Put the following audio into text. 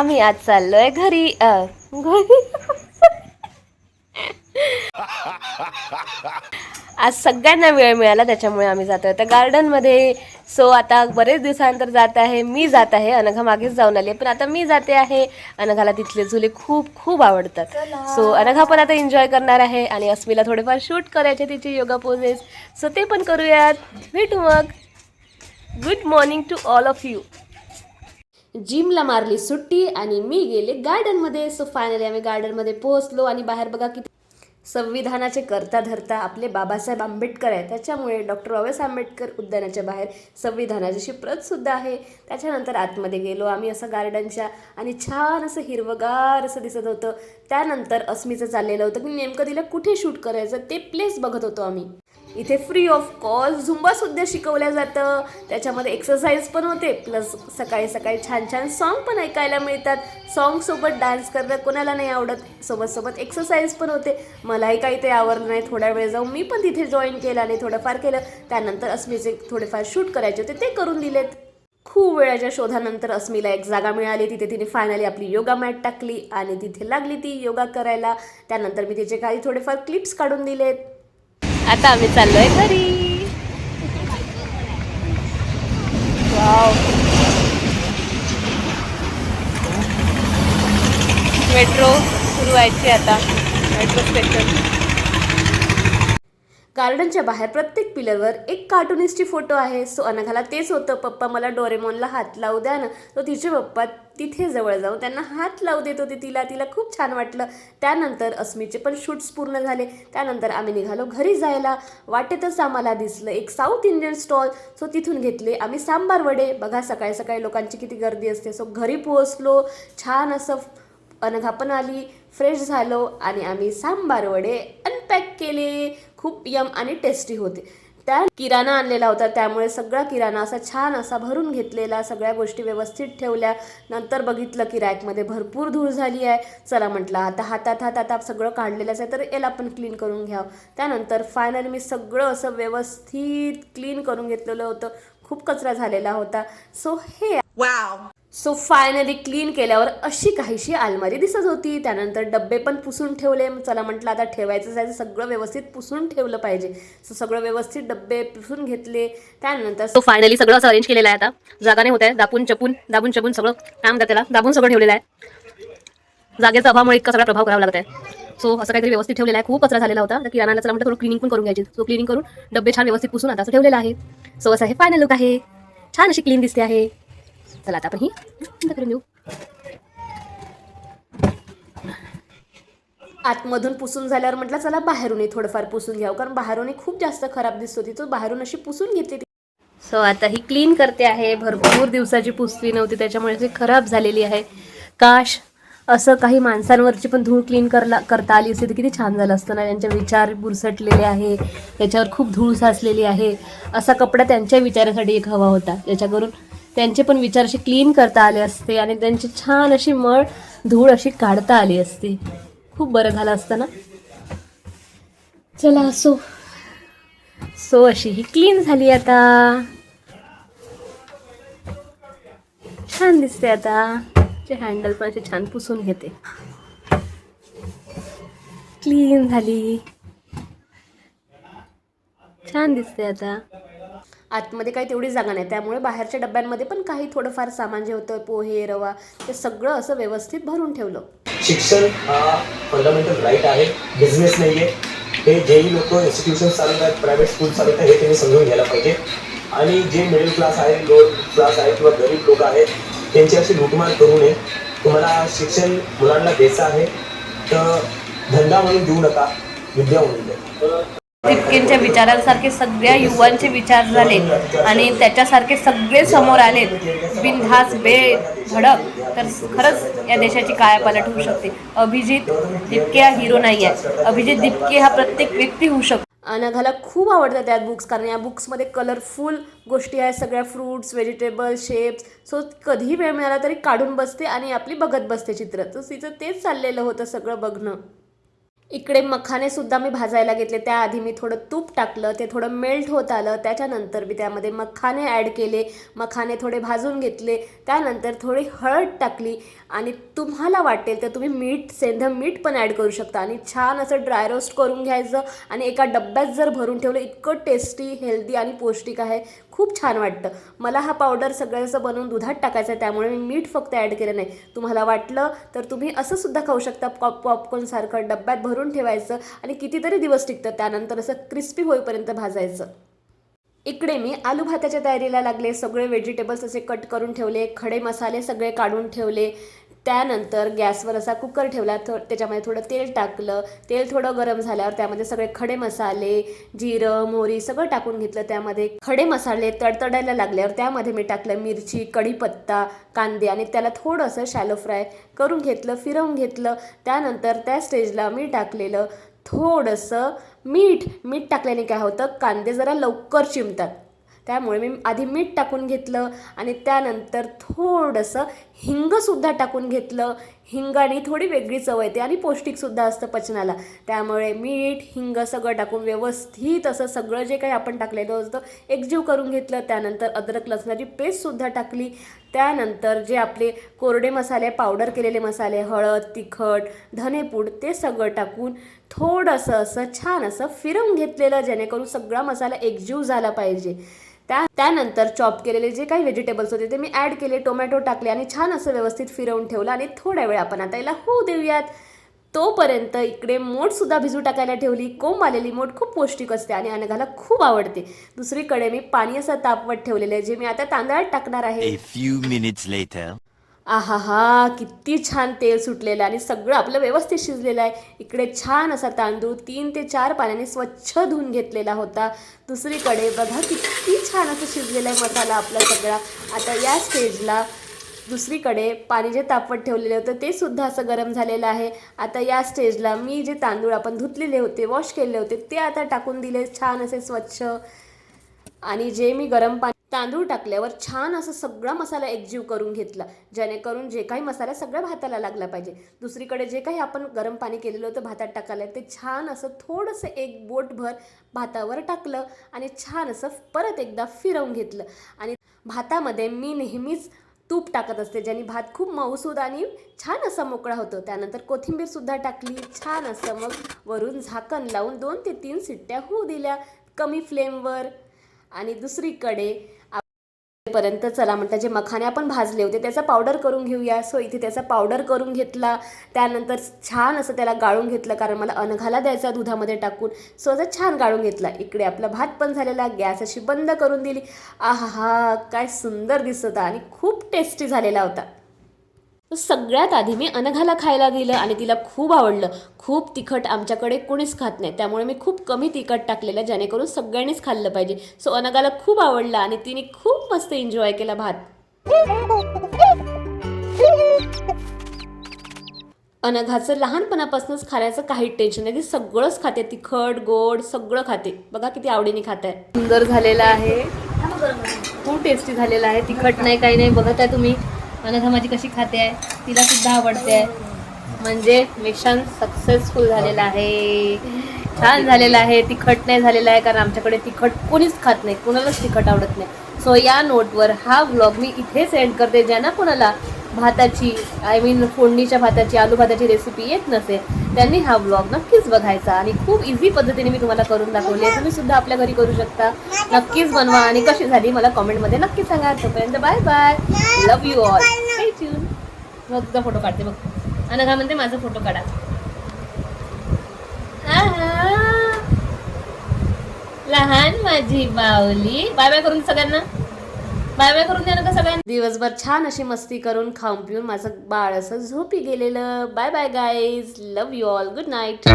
आम्ही आज चाललोय घरी घरी आज सगळ्यांना वेळ मिळाला त्याच्यामुळे आम्ही जातोय आता गार्डनमध्ये. सो आता बरेच दिवसानंतर जात आहे, मी जात आहे. अनघा मागेच जाऊन आली पण आता मी जाते आहे. अनघाला तिथले झुले खूप खूप आवडतात. सो अनघा पण आता एन्जॉय करणार आहे आणि अस्मीला थोडेफार शूट करायचे तिचे योगा पोजेस. सो ते पण करूयात. भेटू मग. Good morning to all of you. जिमला मारली सुट्टी आणि मी गेले गार्डनमध्ये. सो फायनली आम्ही गार्डनमध्ये पोहोचलो आणि बाहेर बघा किती संविधानाचे करता धरता आपले बाबासाहेब आंबेडकर आहे, त्याच्यामुळे डॉक्टर बाबासाहेब आंबेडकर उद्यानाच्या बाहेर संविधानाची प्रतसुद्धा आहे. त्याच्यानंतर आतमध्ये गेलो आम्ही असं गार्डनच्या आणि छान असं हिरवगार असं दिसत होतं. त्यानंतर अस्मीचं चाललेलं होतं की नेमकं तिला कुठे शूट करायचं ते प्लेस बघत होतो आम्ही. इथे फ्री ऑफ कॉस्ट झुंबासुद्धा शिकवल्या जातं, त्याच्यामध्ये एक्सरसाइज पण होते, प्लस सकाळी सकाळी छान छान सॉन्ग पण ऐकायला मिळतात. सॉन्गसोबत डान्स करणं कोणाला नाही आवडत, सोबत सोबत एक्सरसाइज पण होते. मलाही काही ते आवडलं नाही. थोडा वेळ जाऊन मी पण तिथे जॉईन केलं आणि थोडंफार केलं. त्यानंतर अस्मीचे थोडेफार शूट करायचे होते ते करून दिलेत. खूप वेळाच्या शोधानंतर अस्मीला एक जागा मिळाली. तिथे तिने फायनली आपली योगा मॅट टाकली आणि तिथे लागली ती योगा करायला. त्यानंतर मी तिचे काही थोडेफार क्लिप्स काढून दिलेत. आता आम्ही चाललोय घरी. वाव, मेट्रो सुरू व्हायची आता. Metro station. गार्डनच्या बाहेर प्रत्येक पिलरवर एक कार्टुनिस्टची फोटो आहे. सो अनघाला तेच होतं, पप्पा मला डोरेमॉनला हात लावू द्या ना. तो तिचे पप्पा तिथे जवळ जाऊन त्यांना हात लावू देत होते. तिला खूप छान वाटलं. त्यानंतर अस्मीचे पण शूट्स पूर्ण झाले. त्यानंतर आम्ही निघालो घरी जायला. वाटेतच आम्हाला दिसलं एक साऊथ इंडियन स्टॉल. सो तिथून घेतले आम्ही सांबार वडे. बघा सकाळी सकाळी लोकांची किती गर्दी असते. सो घरी पोहोचलो छान असं. अनघा पण आली, फ्रेश झालो आणि आम्ही सांबार वडे अनपॅक केले. खूप यम आणि टेस्टी होते. त्या किराणा आणलेला होता, त्यामुळे सगळा किराणा असा छान असा भरून घेतलेला. सगळ्या गोष्टी व्यवस्थित ठेवल्या. नंतर बघितलं की रॅकमध्ये भरपूर धूळ झाली आहे. चला म्हटलं आता हातात सगळं काढलेलंच आहे तर याला पण क्लीन करून घ्यावं. त्यानंतर फायनली मी सगळं असं व्यवस्थित क्लीन करून घेतलेलं होतं. खूप कचरा झालेला होता. सो फायनली क्लीन केल्यावर अशी काहीशी अलमारी दिसत होती. त्यानंतर डब्बे पण पुसून ठेवले. चला म्हटलं आता ठेवायचं जायचं सगळं व्यवस्थित पुसून ठेवलं पाहिजे. सो सगळं व्यवस्थित डब्बे पुसून घेतले. त्यानंतर सो फायनली सगळं असं अरेंज केलेलं आहे. आता जागा नाही होत आहे. दाबून चपून सगळं काम द्या त्याला दाबून सगळं ठेवलेलं आहे. जागेचा अभावामुळे इतका सगळा प्रभाव करावा लागत आहे. सो असं काहीतरी व्यवस्थित ठेवलेलं आहे. खूप कचरा झालेला होता. तर किराणाला चला म्हटलं थोडं क्लिनिंग पण करून घ्यायची. सो क्लिनिंग करून डब्बे छान व्यवस्थित पुसून आता असं ठेवलेलं आहे. सो असं हे फायनल लुक आहे. छान अशी क्लीन दिसते आहे. चला आता आपण ही बंद करून देऊ. आतमधून पुसून झाल्यावर म्हटलं चला बाहेरूनही थोडंफार पुसून घ्यावं, कारण बाहेरूनही खूप जास्त खराब दिसत होती. तो बाहेरून अशी पुसून घेतली. सो आता ही क्लीन करते आहे. भरपूर दिवसाची पुसली नव्हती त्याच्यामुळे ती खराब झालेली आहे. काश असं काही माणसांवरची पण धूळ क्लीन करता आली असते तर किती छान झालं असतं ना. त्यांचे विचार बुरसटलेले आहे, त्याच्यावर खूप धूळ साचलेली आहे. असा कपडा त्यांच्या विचारासाठी एक हवा होता, ज्याच्याकरून त्यांचे पण विचार असे क्लीन करता आले असते आणि त्यांची छान अशी मळ धूळ अशी काढता आली असते. खूप बरं झालं असतं ना. चला सो अशी ही क्लीन झाली. आता छान दिसते. आता हँडल पण असे छान पुसून घेते. क्लीन झाली, छान दिसते. आता आतमध्ये काही तेवढी जागा नाही, त्यामुळे बाहेरच्या डब्यांमध्ये पण काही थोडंफार सामान जे होतं पोहे रवा ते सगळं असं व्यवस्थित भरून ठेवलं. शिक्षण हा फंडामेंटल राईट आहे, बिझनेस नाही आहे. हे जेही लोक इन्स्टिट्यूशन चालवतात, प्रायव्हेट स्कूल चालवतात, हे त्यांनी समजून घ्यायला पाहिजे. आणि जे मिडल क्लास आहे, लोअर क्लास आहे किंवा गरीब लोक आहेत त्यांची अशी लूटमार करू नये. तुम्हाला शिक्षण मुलांना द्यायचं आहे तर धंदा म्हणून देऊ नका, विद्या म्हणून द्या. दिपकेंच्या विचारांसारखे सगळ्या युवांचे विचार झाले आणि त्याच्यासारखे सगळे समोर आले बिनधास्त बेधडक, तर खरंच या देशाची कायापालट होऊ शकते. अभिजित दिपके हा हिरो नाही आहे. अभिजित दिपके हा प्रत्येक व्यक्ती होऊ शकतो. अनघाला खूप आवडतात त्या बुक्स, कारण या बुक्समध्ये कलरफुल गोष्टी आहेत, सगळ्या फ्रूट्स, व्हेजिटेबल्स, शेप्स. सो कधीही वेळ मिळाला तरी काढून बसते आणि आपली बघत बसते चित्र. तर तिचं तेच चाललेलं होतं सगळं बघणं. इकडे मखाने सुद्धा मी भाजायला घेतले. त्याआधी मी थोडं तूप टाकलं, ते थोडं मेल्ट होत आलं. त्याच्यानंतर मी त्यामध्ये मखाने ॲड केले, मखाने थोडे भाजून घेतले. त्यानंतर थोडी हळद टाकली आणि तुम्हाला वाटेल तर तुम्ही मीठ, सेंधं मीठ पण ॲड करू शकता आणि छान असं ड्राय रोस्ट करून घ्यायचं आणि एका डब्यात जर भरून ठेवलं, इतकं टेस्टी, हेल्दी आणि पौष्टिक आहे. खूप छान वाटतं. मला हा पावडर सगळ्याचं बनवून दुधात टाकायचा आहे, त्यामुळे मी मीठ फक्त ॲड केलं नाही. तुम्हाला वाटलं तर तुम्ही असं सुद्धा खाऊ शकता. पॉपकॉर्नसारखं डब्यात भरून ठेवायचं आणि कितीतरी दिवस टिकतं. त्यानंतर असं क्रिस्पी होईपर्यंत भाजायचं. इकडे मी आलू भाताच्या तयारीला लागले. सगळे व्हेजिटेबल्स असे कट करून ठेवले, खडे मसाले सगळे काढून ठेवले. त्यानंतर गॅसवर असा कुकर ठेवला, त्याच्यामध्ये थोडं तेल टाकलं. तेल थोडं गरम झाल्यावर त्यामध्ये सगळे खडे मसाले, जिरं, मोहरी सगळं टाकून घेतलं. त्यामध्ये खडे मसाले तडतडायला लागल्यावर त्यामध्ये मी टाकलं मिरची, कढीपत्ता, कांदे आणि त्याला थोडंसं शॅलो फ्राय करून घेतलं, फिरवून घेतलं. त्यानंतर त्या स्टेजला मी टाकलेलं थोडंसं मीठ टाकल्याने काय होतं, कांदे जरा लवकर चिमतात. त्यामुळे मी आधी मीठ टाकून घेतलं आणि त्यानंतर थोडंसं हिंगसुद्धा टाकून घेतलं. हिंगाने थोडी वेगळी चव येते आणि पौष्टिकसुद्धा असतं पचनाला. त्यामुळे मीठ, हिंग सगळं टाकून व्यवस्थित असं सगळं जे काही आपण टाकलेलं होतं एकजीव करून घेतलं. त्यानंतर अद्रक लसणाची पेस्टसुद्धा टाकली. त्यानंतर जे आपले कोरडे मसाले, पावडर केलेले मसाले, हळद, तिखट, धनेपूड ते सगळं टाकून थोडंसं असं छान असं फिरवून घेतलेलं, जेणेकरून सगळा मसाला एकजीव झाला पाहिजे. त्यानंतर चॉप केलेले जे काही व्हेजिटेबल्स होते ते मी ॲड केले, टोमॅटो टाकले आणि छान असं व्यवस्थित फिरवून ठेवलं आणि थोड्या वेळ आपण आता याला होऊ देऊयात. तोपर्यंत इकडे मोडसुद्धा भिजू टाकायला ठेवली. कोंब आलेली मोड खूप पौष्टिक असते आणि अनघाला खूप आवडते. दुसरीकडे मी पाणी असं तापवत ठेवलेलं आहे, जे मी आता तांदळात टाकणार आहे. A few minutes later. आहा, किती छान तेल सुटलेलं आणि सगळं आपलं व्यवस्थित शिजलेलं आहे. इकडे छान असा तांदूळ 3 ते 4 पाण्याने स्वच्छ धुवून घेतलेला होता. दुसरीकडे बघा किती छान असं शिजलेला आहे मसाला आपला सगळा. आता या स्टेजला दुसरीकडे पाणी जे तापवत ठेवलेलं होतं ते सुद्धा असं गरम झालेलं आहे. आता या स्टेजला मी जे तांदूळ आपण धुतलेले होते, वॉश केलेले होते ते आता टाकून दिले छान असे स्वच्छ. आणि जे मी गरम पाणी तांदूळ टाकल्यावर छान असं सगळा मसाला एकजीव करून घेतला, जेणेकरून जे काही मसाला सगळ्या भाताला लागला पाहिजे. दुसरीकडे जे काही आपण गरम पाणी केलेलं होतं भातात टाकायला, ते छान असं थोडंसं एक बोटभर भातावर टाकलं आणि छान असं परत एकदा फिरवून घेतलं. आणि भातामध्ये मी नेहमीच तूप टाकत असते, ज्याने भात खूप मऊसूद आणि छान असा मोकळा होतो. त्यानंतर कोथिंबीरसुद्धा टाकली छान असं. मग वरून झाकण लावून 2 ते 3 शिट्ट्या होऊ दिल्या कमी फ्लेमवर. आणि दुसरीकडे पर्यंत चला म्हणता जे मखाने आपण भाजले होते त्याचा पावडर करून घेऊया. सो इथे त्याचा पावडर करून घेतला. त्यानंतर छान असं त्याला गाळून घेतलं, कारण मला अनघाला द्यायचा दुधामध्ये टाकून. सो असं छान गाळून घेतला. इकडे आपला भात पण झालेला. गॅस अशी बंद करून दिली. आहा, काय सुंदर दिसत होता आणि खूप टेस्टी झालेला होता. सगळ्यात आधी मी अनघाला खायला दिलं आणि तिला खूप आवडलं. खूप तिखट आमच्याकडे कोणीच खात नाही, त्यामुळे मी खूप कमी तिखट टाकलेलं, जेणेकरून सगळ्यांनीच खाल्लं पाहिजे. सो अनघाला खूप आवडलं आणि तिने खूप मस्त एन्जॉय केला भात. अनघाचं लहानपणापासूनच खाण्याचं काही टेन्शन नाही. ती सगळंच खाते, तिखट गोड सगळं खाते. बघा किती आवडीने खात आहे. सुंदर झालेला आहे, खूप टेस्टी झालेला आहे. तिखट नाही, काही नाही. बघत आहे तुम्ही अनघा माझी कशी खाते आहे, तिला सुद्धा आवडते आहे. म्हणजे मिशन सक्सेसफुल झालेलं आहे, छान झालेलं आहे. तिखट नाही झालेलं आहे, कारण आमच्याकडे तिखट कोणीच खात नाही, कोणालाच तिखट आवडत नाही. सो या नोटवर हा व्लॉग मी इथेच एंड करते. ज्यांना कोणाला भाताची फोडणीच्या भाताची, आलू भाताची रेसिपी येत नसेल त्यांनी हा व्लॉग नक्कीच बघायचा. आणि खूप इझी पद्धतीने मी तुम्हाला करून दाखवली आहे. तुम्ही सुद्धा आपल्या घरी करू शकता. नक्कीच बनवा आणि कशी झाली मला कॉमेंटमध्ये नक्की सांगा. तोपर्यंत bye bye, love you all, stay tune. मग तुझा फोटो काढते बघ. अनघा म्हणते माझा फोटो काढा. लहान माझी बावली. बाय बाय करून सगळ्यांना बाय बाय करून द्या ना सगळ्यांना. दिवसभर छान अशी मस्ती करून खाऊन पिऊन माझं बाळ असं झोपी गेलेलं. Bye bye guys, love you all, good night.